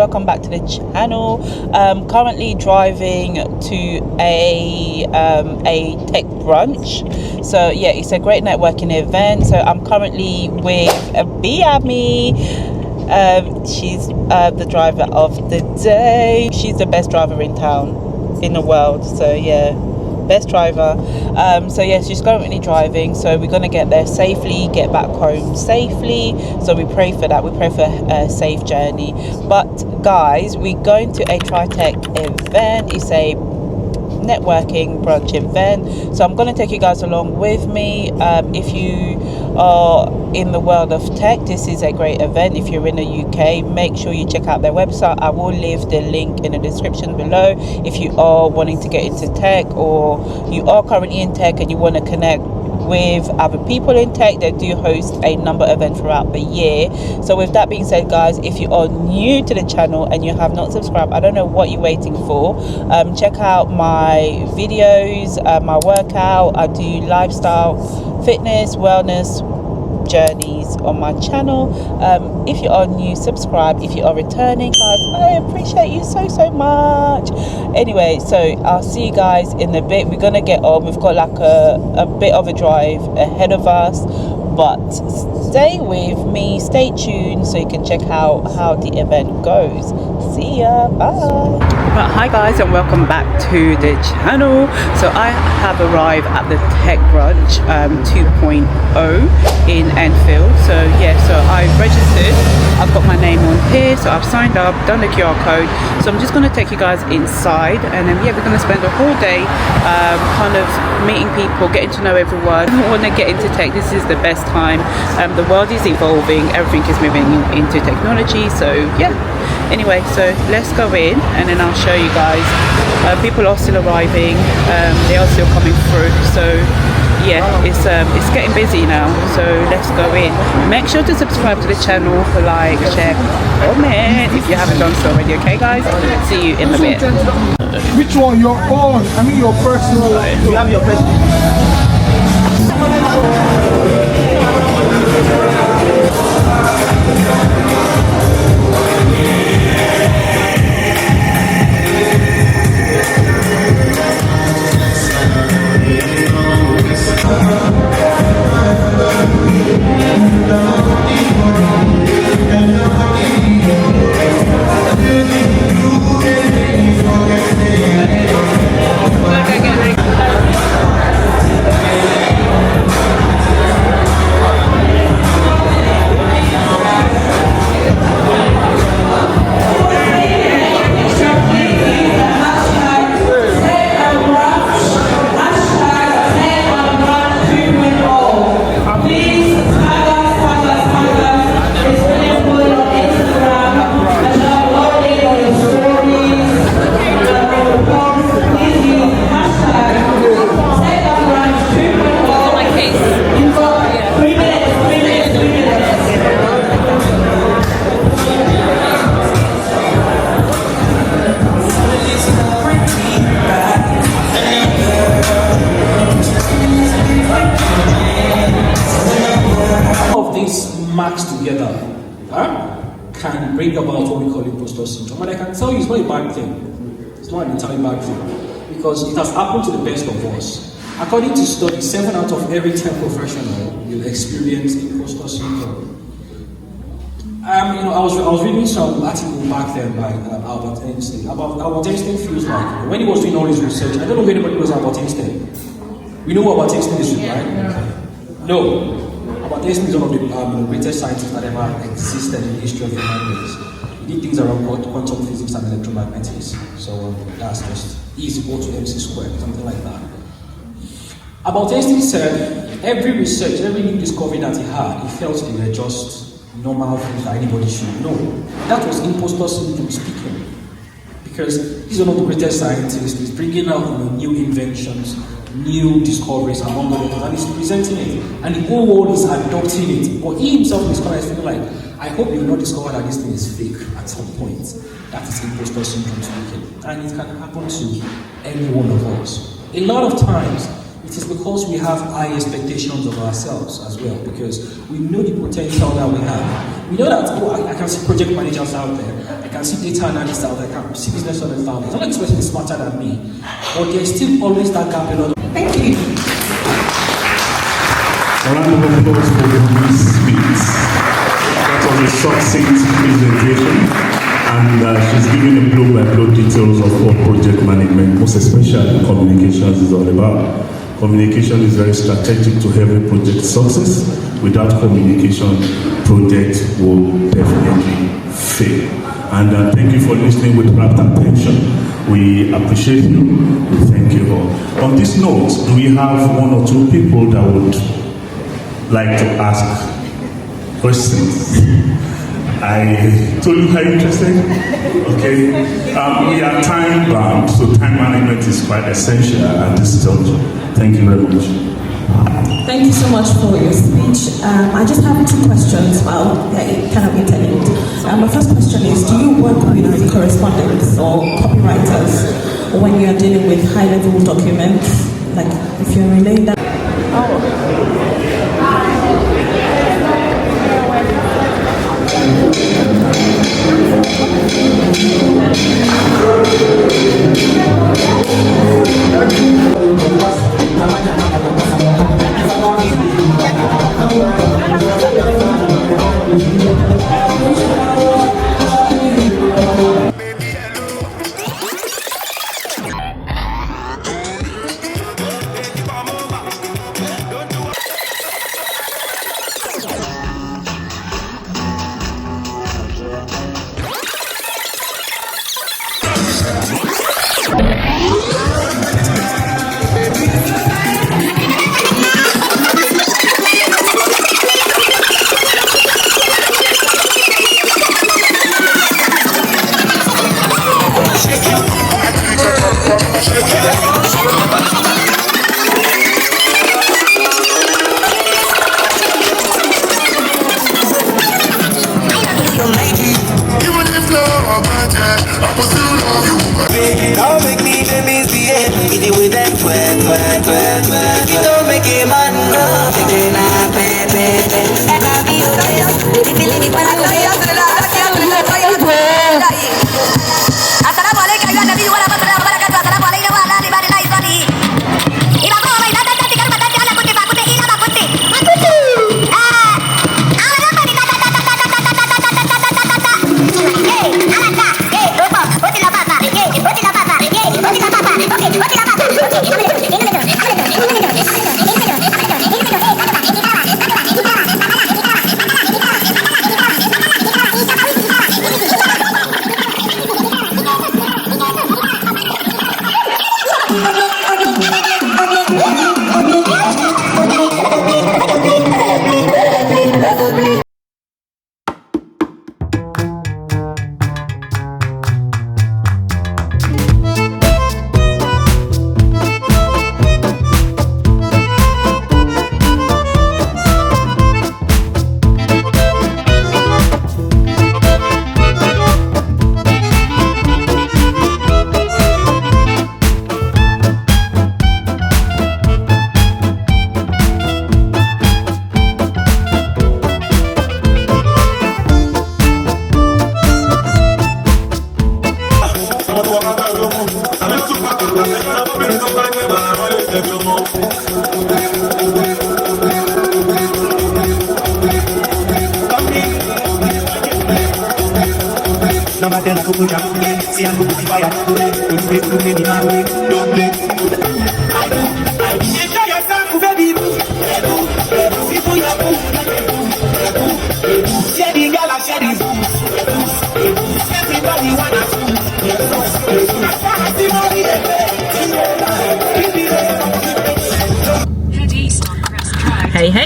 welcome back to the channel. Currently driving to a tech brunch. So yeah, it's a great networking event. So I'm currently with Biami. She's the driver of the day. She's the best driver in town, in the world. So yeah, best driver. So yes, she's currently driving, so we're going to get there safely, get back home safely. So we pray for that. We pray for a safe journey. But guys, we're going to a Tritek event. It's a networking brunch event, so I'm going to take you guys along with me. If you are in the world of tech, this is a great event. If you're in the UK, make sure you check out their website. I will leave the link in the description below. If you are wanting to get into tech, or you are currently in tech and you want to connect with other people in tech, they do host a number of events throughout the year. So with that being said, guys, if you are new to the channel and you have not subscribed, I don't know what you're waiting for. Check out my videos, my workout. I do lifestyle, fitness, wellness journeys on my channel. If you are new, subscribe. If you are returning, guys, I appreciate you so much. Anyway, so I'll see you guys in a bit. We're gonna get on. We've got like a bit of a drive ahead of us, but stay with me, stay tuned, so you can check out how the event goes. See ya, bye. But hi guys, and welcome back to the channel. So I have arrived at the Tech Brunch 2.0 in Enfield. So yeah, so I've registered, I've got my name on here, so I've signed up, done the QR code. So I'm just going to take you guys inside, and then yeah, we're going to spend the whole day kind of meeting people, getting to know everyone. I want to get into tech. This is the best time. The world is evolving, everything is moving into technology. So yeah, anyway, so let's go in and then I'll show you guys. People are still arriving, they are still coming through. So yeah, it's getting busy now, so let's go in. Make sure to subscribe to the channel, like, share, comment if you haven't done so already. Okay guys, see you in a bit. Which one? Your own? I mean your personal. You have your personal. Matched together can bring about what we call imposter syndrome. And I can tell you it's not a bad thing. It's not an entirely bad thing, because it has happened to the best of us. According to studies, 7 out of every 10 professional will experience imposter syndrome. I was reading some article back then by Albert Einstein about Albert Einstein feels like when he was doing all his research. I don't know if anybody knows Albert Einstein. We know what Albert Einstein is, right? No. Albert Einstein is one of the greatest scientists that ever existed in the history of humanity. He did things around quantum physics and electromagnetics. So that's just E is equal to mc squared, something like that. Albert Einstein said every research, every new discovery that he had, he felt they were just normal things that anybody should know. That was imposter syndrome speaking. Because he's one of the greatest scientists, he's bringing out new inventions, new discoveries among other things, and he's presenting it, and the whole world is adopting it. But he himself is feeling like, I hope you will not discover that this thing is fake at some point. That is imposter syndrome speaking, and it can happen to any one of us. A lot of times, it is because we have high expectations of ourselves as well, because we know the potential that we have. We know that, I can see project managers out there, I can see data analysts out there, I can see business owners out there. Some of this person is smarter than me, but there's still always that gap in order. Thank you. A round of applause for Ms. Smith. That was a succinct presentation, and she's giving a blow-by-blow details of what project management, most especially communications, is all about. Communication is very strategic to every project success. Without communication, project will definitely fail. And thank you for listening with rapt attention. We appreciate you. We thank you all. On this note, do we have one or two people that would like to ask questions? I told you how interested. Okay. We are time bound, so time management is quite essential at this juncture. Thank you very much. Thank you so much for your speech. I just have two questions. Well, they're kind of interlinked. My first question is, do you work with correspondents or copywriters when you are dealing with high-level documents? Like, if you're relaying that... Don't make me the misbehave. Eat it with that twerk, twerk, twerk, twerk. You don't make a man go. Thinking I pay, pay, pay. And I'll be okay. Baby, believe me when I go there. Assalamu alaikum, ya nabi wa rahmatullahi wa barakatuh. Assalamu alaikum wa ala ibadillahi salihin. Iba ko may datan dati kar matati ala kunti pa kunti ila ba kunti. Kunti. Ala pa ni datan datan datan datan datan datan datan. Hey, ala ta. Hey, rupa. Oti la papa. Hey, oti la papa. Hey, oti la papa. Okay, oti la papa.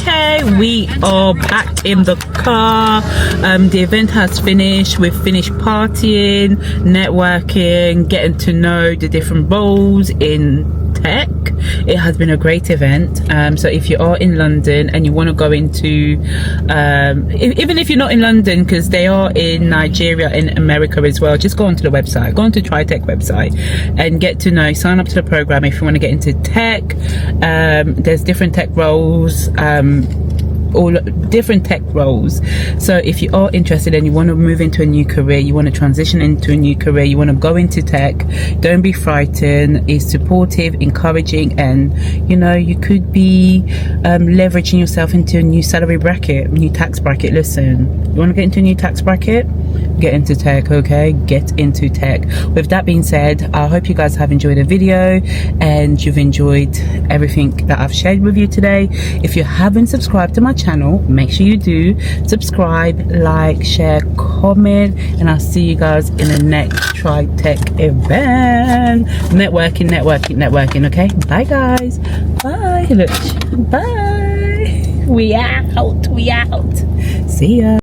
Hey, we are back in the car. The event has finished. We've finished partying, networking, getting to know the different roles in tech. It has been a great event. So if you are in London and you want to go into even if you're not in London, because they are in Nigeria and America as well, just go onto the website, go onto Tritek website and get to know, sign up to the program if you want to get into tech. There's different tech roles. all different tech roles. So if you are interested and you want to move into a new career, you want to transition into a new career, you want to go into tech, don't be frightened. It's supportive, encouraging, and you know, you could be leveraging yourself into a new salary bracket, new tax bracket. Listen, you want to get into a new tax bracket, get into tech. Okay, get into tech. With that being said, I hope you guys have enjoyed the video and you've enjoyed everything that I've shared with you today. If you haven't subscribed to my channel, make sure you do subscribe, like, share, comment, and I'll see you guys in the next Tritek event. Networking. Okay, bye guys, bye. Look, bye. We out. See ya.